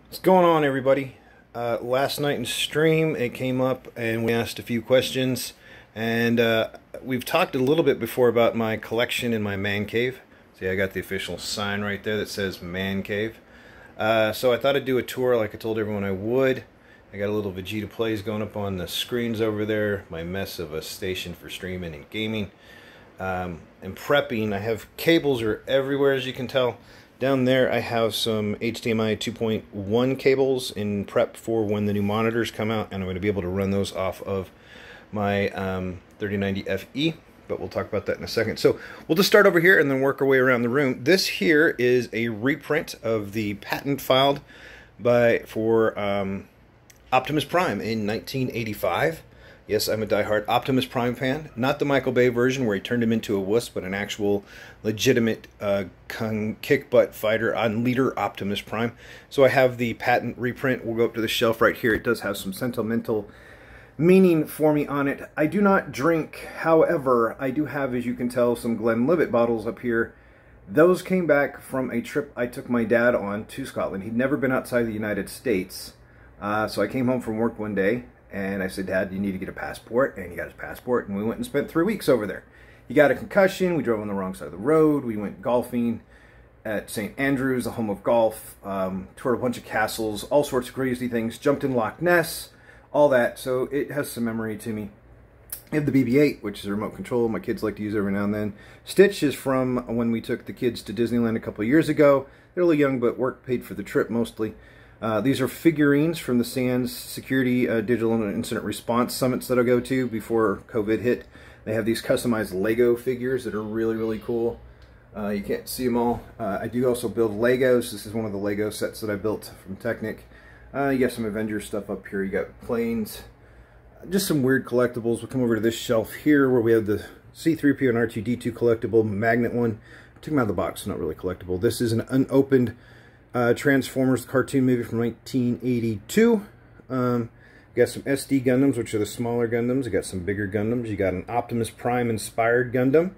What's going on, everybody? Last night in stream it came up and we asked a few questions, and we've talked a little bit before about my collection in my man cave. See, I got the official sign right there that says man cave. So I thought I'd do a tour like I told everyone I would. I got a little Vegeta Plays going up on the screens over there, my mess of a station for streaming and gaming. And prepping, I have cables are everywhere, as you can tell. Down there I have some HDMI 2.1 cables in prep for when the new monitors come out, and I'm going to be able to run those off of my 3090 FE, but we'll talk about that in a second. So we'll just start over here and then work our way around the room. This here is a reprint of the patent filed for Optimus Prime in 1985. Yes, I'm a diehard Optimus Prime fan. Not the Michael Bay version where he turned him into a wuss, but an actual legitimate kick-butt fighter on leader Optimus Prime. So I have the patent reprint. We'll go up to the shelf right here. It does have some sentimental meaning for me on it. I do not drink, however, I do have, as you can tell, some Glenlivet bottles up here. Those came back from a trip I took my dad on to Scotland. He'd never been outside the United States. So I came home from work one day, and I said, Dad, you need to get a passport. And he got his passport, and we went and spent 3 weeks over there. He got a concussion. We drove on the wrong side of the road. We went golfing at St. Andrews, the home of golf. Toured a bunch of castles, all sorts of crazy things. Jumped in Loch Ness, all that. So it has some memory to me. I have the BB-8, which is a remote control. My kids like to use every now and then. Stitch is from when we took the kids to Disneyland a couple of years ago. They're a little young, but work paid for the trip mostly. These are figurines from the CyberSecurity Digital and Incident Response Summits that I go to before COVID hit. They have these customized Lego figures that are really, really cool. You can't see them all. I do also build Legos. This is one of the Lego sets that I built from Technic. You got some Avengers stuff up here. You got planes. Just some weird collectibles. We'll come over to this shelf here where we have the C-3PO and R2-D2 collectible magnet one. I took them out of the box, not really collectible. This is an unopened Transformers cartoon movie from 1982. You got some SD Gundams, which are the smaller Gundams. You got some bigger Gundams. You got an Optimus Prime inspired Gundam.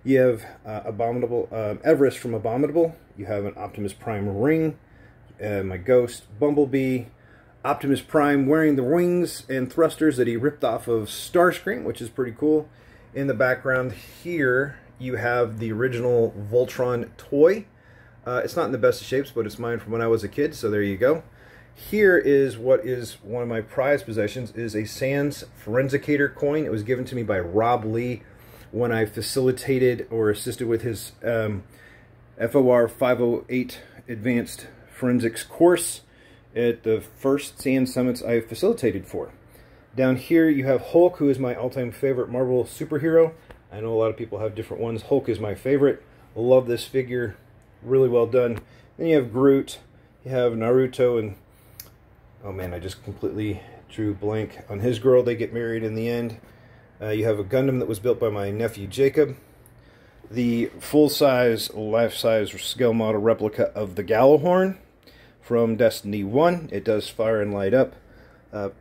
You have Abominable Everest from Abominable. You have an Optimus Prime ring. My Ghost Bumblebee. Optimus Prime wearing the wings and thrusters that he ripped off of Starscream, which is pretty cool. In the background here, you have the original Voltron toy. It's not in the best of shapes, but it's mine from when I was a kid, so there you go. Here is what is one of my prized possessions, is a Sans Forensicator coin. It was given to me by Rob Lee when I facilitated or assisted with his FOR 508 Advanced Forensics course at the first Sans Summits I facilitated for. Down here you have Hulk, who is my all-time favorite Marvel superhero. I know a lot of people have different ones. Hulk is my favorite. Love this figure. Really well done. Then you have Groot, you have Naruto, and oh man, I just completely drew blank on his girl. They get married in the end. You have a Gundam that was built by my nephew Jacob. The full-size, life-size scale model replica of the Gjallarhorn from Destiny 1. It does fire and light up.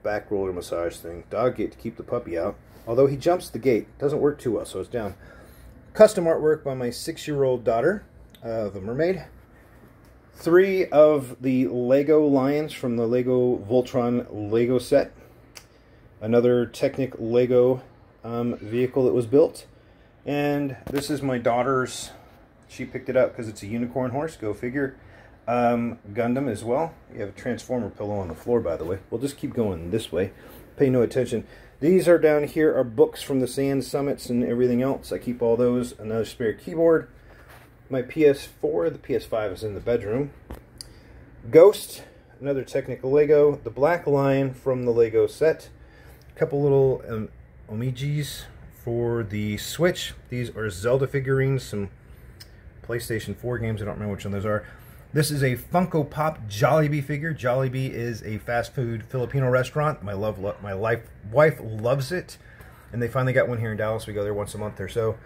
Back roller massage thing. Dog gate to keep the puppy out. Although he jumps the gate. Doesn't work too well, so it's down. Custom artwork by my 6-year-old daughter. The mermaid. 3 of the Lego lions from the Lego Voltron Lego set. Another Technic Lego vehicle that was built. And this is my daughter's, she picked it up because it's a unicorn horse, go figure. Gundam as well. You have a Transformer pillow on the floor, by the way. We'll just keep going this way. Pay no attention. These are down here are books from the Sand Summits and everything else. I keep all those. Another spare keyboard. My PS4, the PS5 is in the bedroom. Ghost, another Technical Lego. The Black Lion from the Lego set. A couple little Omijis for the Switch. These are Zelda figurines, some PlayStation 4 games. I don't remember which one those are. This is a Funko Pop Jollibee figure. Jollibee is a fast food Filipino restaurant. My wife loves it. And they finally got one here in Dallas. We go there once a month or so.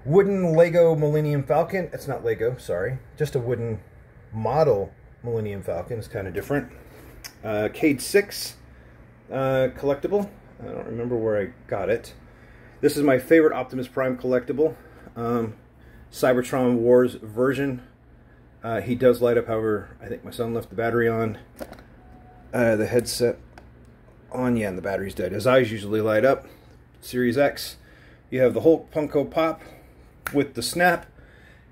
Wooden Lego Millennium Falcon. It's not Lego, sorry. Just a wooden model Millennium Falcon. It's kind of different. Cade 6 collectible. I don't remember where I got it. This is my favorite Optimus Prime collectible. Cybertron Wars version. He does light up, however, I think my son left the battery on. The headset on, yeah, and the battery's dead. His eyes usually light up. Series X. You have the Hulk Funko Pop with the snap.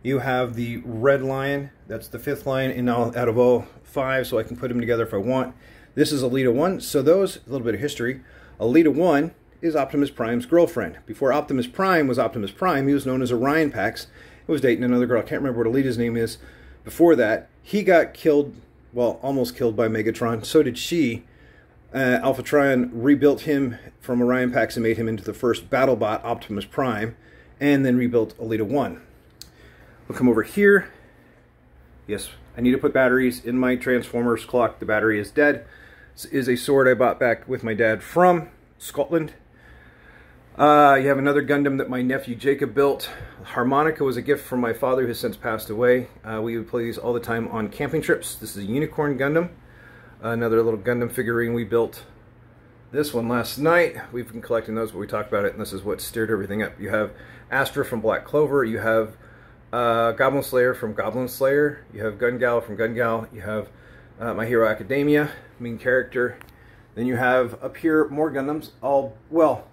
You have the Red Lion. That's the 5th lion in out of all 5, so I can put them together if I want. This is Alita 1. So those, a little bit of history. Alita 1 is Optimus Prime's girlfriend. Before Optimus Prime was Optimus Prime, he was known as Orion Pax. He was dating another girl. I can't remember what Alita's name is. Before that, he got killed, well, almost killed by Megatron. So did she. Alpha Trion rebuilt him from Orion Pax and made him into the first BattleBot Optimus Prime, and then rebuilt Alita 1. We'll come over here. Yes, I need to put batteries in my Transformers clock. The battery is dead. This is a sword I bought back with my dad from Scotland. You have another Gundam that my nephew Jacob built. Harmonica was a gift from my father who has since passed away. We would play these all the time on camping trips. This is a Unicorn Gundam. Another little Gundam figurine we built. This one last night. We've been collecting those, but we talked about it, and this is what stirred everything up. You have Astra from Black Clover. You have Goblin Slayer from Goblin Slayer. You have Gun Gal from Gun Gal. You have My Hero Academia, main character. Then you have up here more Gundams. All, well,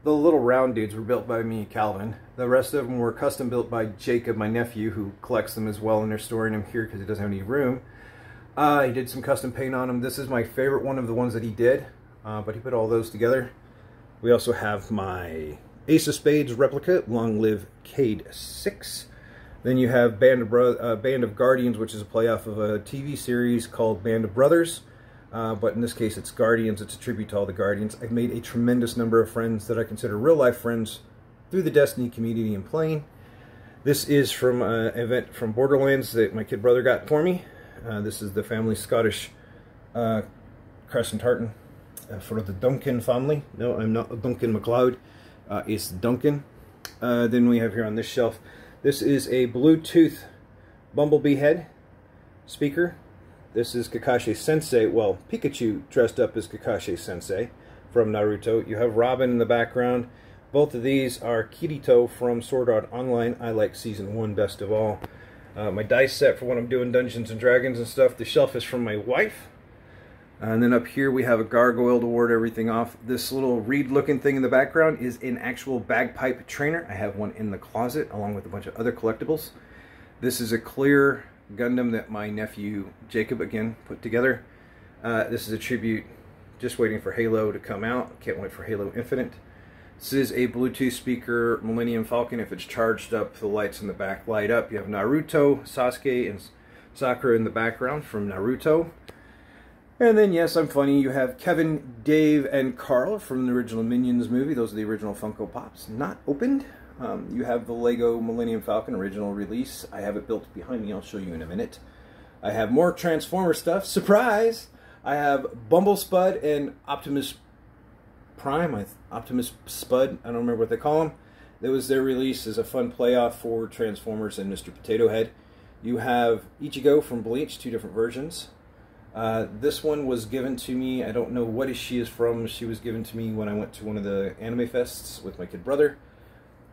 the little round dudes were built by me and Calvin. The rest of them were custom built by Jacob, my nephew, who collects them as well, and they're storing them here because he doesn't have any room. He did some custom paint on them. This is my favorite one of the ones that he did, but he put all those together. We also have my Ace of Spades replica, Long Live Cade 6. Then you have Band of Guardians, which is a play off of a TV series called Band of Brothers. But in this case, it's Guardians. It's a tribute to all the Guardians. I've made a tremendous number of friends that I consider real-life friends through the Destiny community and playing. This is from an event from Borderlands that my kid brother got for me. This is the family Scottish Crescent Tartan for the Duncan family. No, I'm not a Duncan MacLeod. It's Duncan. Then we have here on this shelf, this is a Bluetooth Bumblebee head speaker. This is Kakashi Sensei, well, Pikachu dressed up as Kakashi Sensei from Naruto. You have Robin in the background. Both of these are Kirito from Sword Art Online. I like Season 1 best of all. My dice set for when I'm doing Dungeons and Dragons and stuff. The shelf is from my wife. And then up here we have a gargoyle to ward everything off. This little reed-looking thing in the background is an actual bagpipe trainer. I have one in the closet along with a bunch of other collectibles. This is a clear Gundam that my nephew Jacob again put together. This is a tribute, just waiting for Halo to come out. Can't wait for Halo Infinite. This is a Bluetooth speaker Millennium Falcon. If it's charged up, the lights in the back light up. You have Naruto, Sasuke, and Sakura in the background from Naruto. And then, yes, I'm funny, you have Kevin, Dave, and Carl from the original Minions movie. Those are the original Funko Pops, not opened. You have the Lego Millennium Falcon original release. I have it built behind me. I'll show you in a minute. I have more Transformer stuff. Surprise! I have Bumblespud and Optimus Prime. Optimus Spud. I don't remember what they call them. That was their release as a fun playoff for Transformers and Mr. Potato Head. You have Ichigo from Bleach, 2 different versions. This one was given to me. I don't know what she is from. She was given to me when I went to one of the anime fests with my kid brother.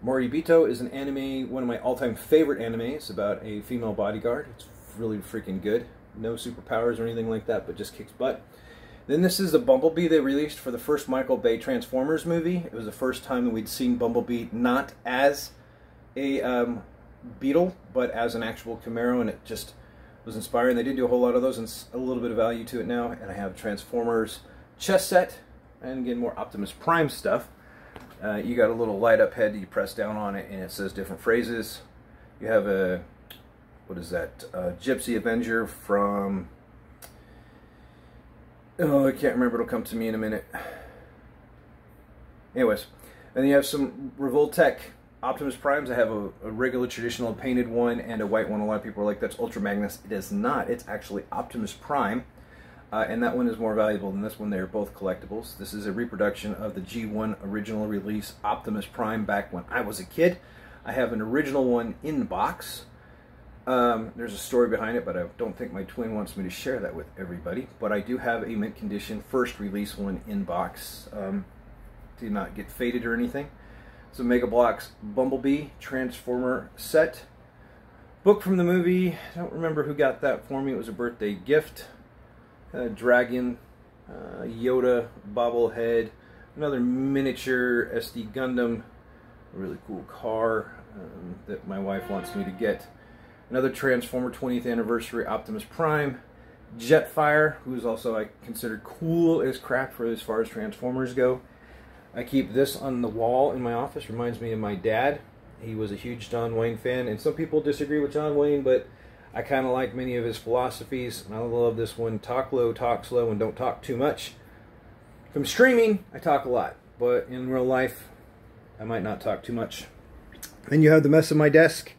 Moribito is an anime, one of my all-time favorite animes, about a female bodyguard. It's really freaking good. No superpowers or anything like that, but just kicks butt. Then this is the Bumblebee they released for the first Michael Bay Transformers movie. It was the first time that we'd seen Bumblebee not as a beetle, but as an actual Camaro, and it just was inspiring. They didn't do a whole lot of those, and a little bit of value to it now. And I have Transformers chess set, and again, more Optimus Prime stuff. You got a little light up head that you press down on it and it says different phrases. You have a, what is that, Gypsy Avenger from, oh, I can't remember, it'll come to me in a minute. Anyways, and then you have some Revoltech Optimus Primes. I have a regular traditional painted one and a white one. A lot of people are like, that's Ultra Magnus. It is not, it's actually Optimus Prime. And that one is more valuable than this one. They're both collectibles. This is a reproduction of the G1 original release Optimus Prime back when I was a kid. I have an original one in the box. There's a story behind it, but I don't think my twin wants me to share that with everybody. But I do have a mint condition first release one in box. Did not get faded or anything. So Mega Bloks Bumblebee Transformer set. book from the movie. I don't remember who got that for me. It was a birthday gift. Dragon, Yoda, bobblehead, another miniature SD Gundam, a really cool car that my wife wants me to get. Another Transformer 20th anniversary Optimus Prime. Jetfire, who's also I consider cool as crap for as far as Transformers go. I keep this on the wall in my office. Reminds me of my dad. He was a huge John Wayne fan, and some people disagree with John Wayne, but I kind of like many of his philosophies. And I love this one: talk low, talk slow, and don't talk too much. If I'm streaming, I talk a lot, but in real life, I might not talk too much. Then you have the mess of my desk.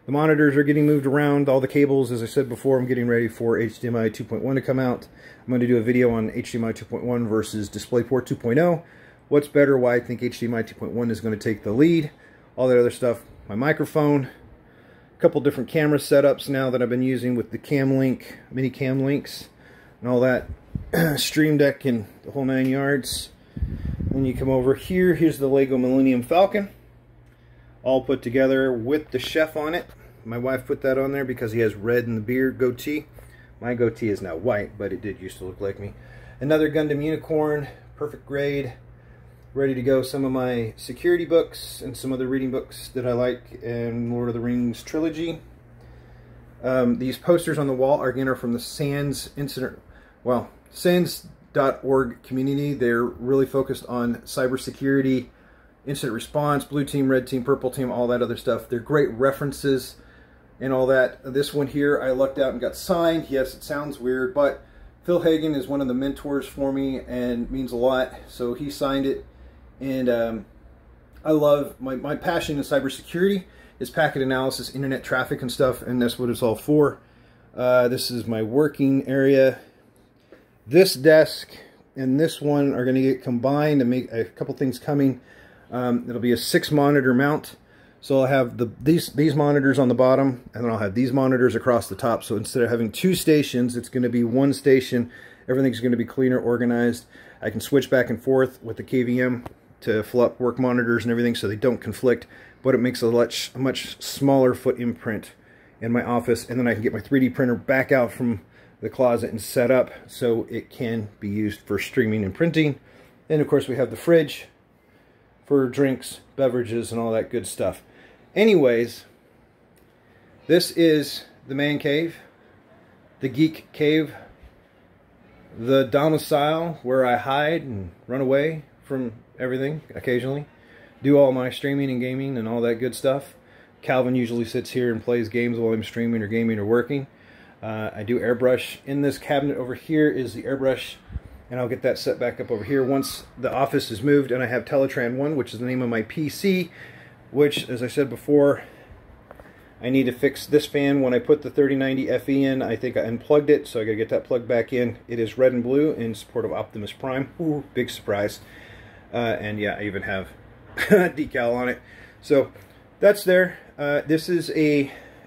The monitors are getting moved around. All the cables, as I said before, I'm getting ready for HDMI 2.1 to come out. I'm going to do a video on HDMI 2.1 versus DisplayPort 2.0. What's better, why I think HDMI 2.1 is going to take the lead. All that other stuff. My microphone. A couple different camera setups now that I've been using with the Cam Link, mini Cam Links, and all that. Stream Deck and the whole 9 yards. Then you come over here. Here's the Lego Millennium Falcon. All put together with the chef on it. My wife put that on there because he has red in the beard goatee. My goatee is now white, but it did used to look like me. Another Gundam Unicorn, perfect grade, ready to go. Some of my security books and some other reading books that I like, and Lord of the Rings trilogy. These posters on the wall again are from the SANS SANS.org community. They're really focused on cybersecurity, incident response, blue team, red team, purple team, all that other stuff. They're great references and all that. This one here I lucked out and got signed. Yes, it sounds weird, but Phil Hagen is one of the mentors for me and means a lot. So he signed it, and I love my passion in cybersecurity is packet analysis, internet traffic and stuff, and that's what it's all for. This is my working area. This desk and this one are going to get combined and make a couple things coming. It'll be a 6-monitor mount, so I'll have these monitors on the bottom, and then I'll have these monitors across the top. So instead of having 2 stations, it's going to be 1 station. Everything's going to be cleaner, organized. I can switch back and forth with the KVM to fill up work monitors and everything so they don't conflict, but it makes a much smaller foot imprint in my office. And then I can get my 3D printer back out from the closet and set up so it can be used for streaming and printing. And of course we have the fridge for drinks, beverages, and all that good stuff. Anyways, this is the man cave, the geek cave, the domicile where I hide and run away from everything occasionally, do all my streaming and gaming and all that good stuff. Calvin usually sits here and plays games while I'm streaming or gaming or working. I do airbrush. In this cabinet over here is the airbrush, and I'll get that set back up over here once the office is moved. And I have Teletran 1, which is the name of my PC, which, as I said before, I need to fix this fan. When I put the 3090 FE in, I think I unplugged it, so I gotta get that plugged back in. It is red and blue in support of Optimus Prime. Ooh, big surprise. And yeah, I even have a decal on it. So that's there. This is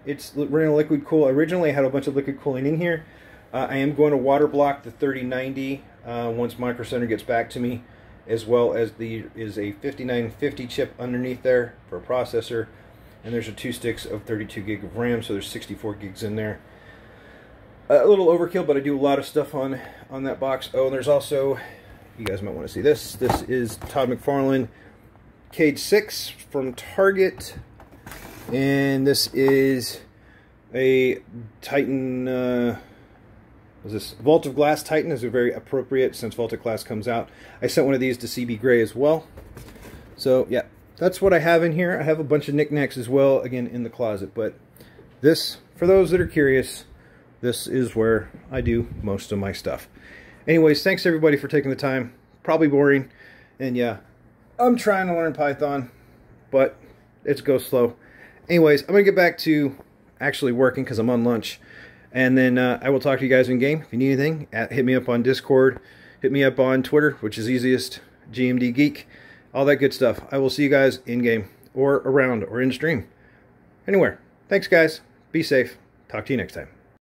it's running liquid cool. Originally I had a bunch of liquid cooling in here. I am going to water block the 3090 once Micro Center gets back to me, as well as is a 5950 chip underneath there for a processor, and there's 2 sticks of 32 gig of RAM, so there's 64 gigs in there. A little overkill, but I do a lot of stuff on that box. Oh, and there's also, you guys might want to see this. This is Todd McFarlane Cage 6 from Target, and this is a Titan. This Vault of Glass Titan is very appropriate since Vault of Glass comes out. I sent one of these to CB Gray as well. So yeah, that's what I have in here. I have a bunch of knickknacks as well, again in the closet. But this, for those that are curious, this is where I do most of my stuff. Anyways, thanks everybody for taking the time. Probably boring, and yeah, I'm trying to learn Python, but it's go slow. Anyways, I'm gonna get back to actually working because I'm on lunch. And then I will talk to you guys in game. If you need anything, hit me up on Discord. Hit me up on Twitter, which is easiest, GMD Geek. All that good stuff. I will see you guys in game, or around, or in stream. Anywhere. Thanks, guys. Be safe. Talk to you next time.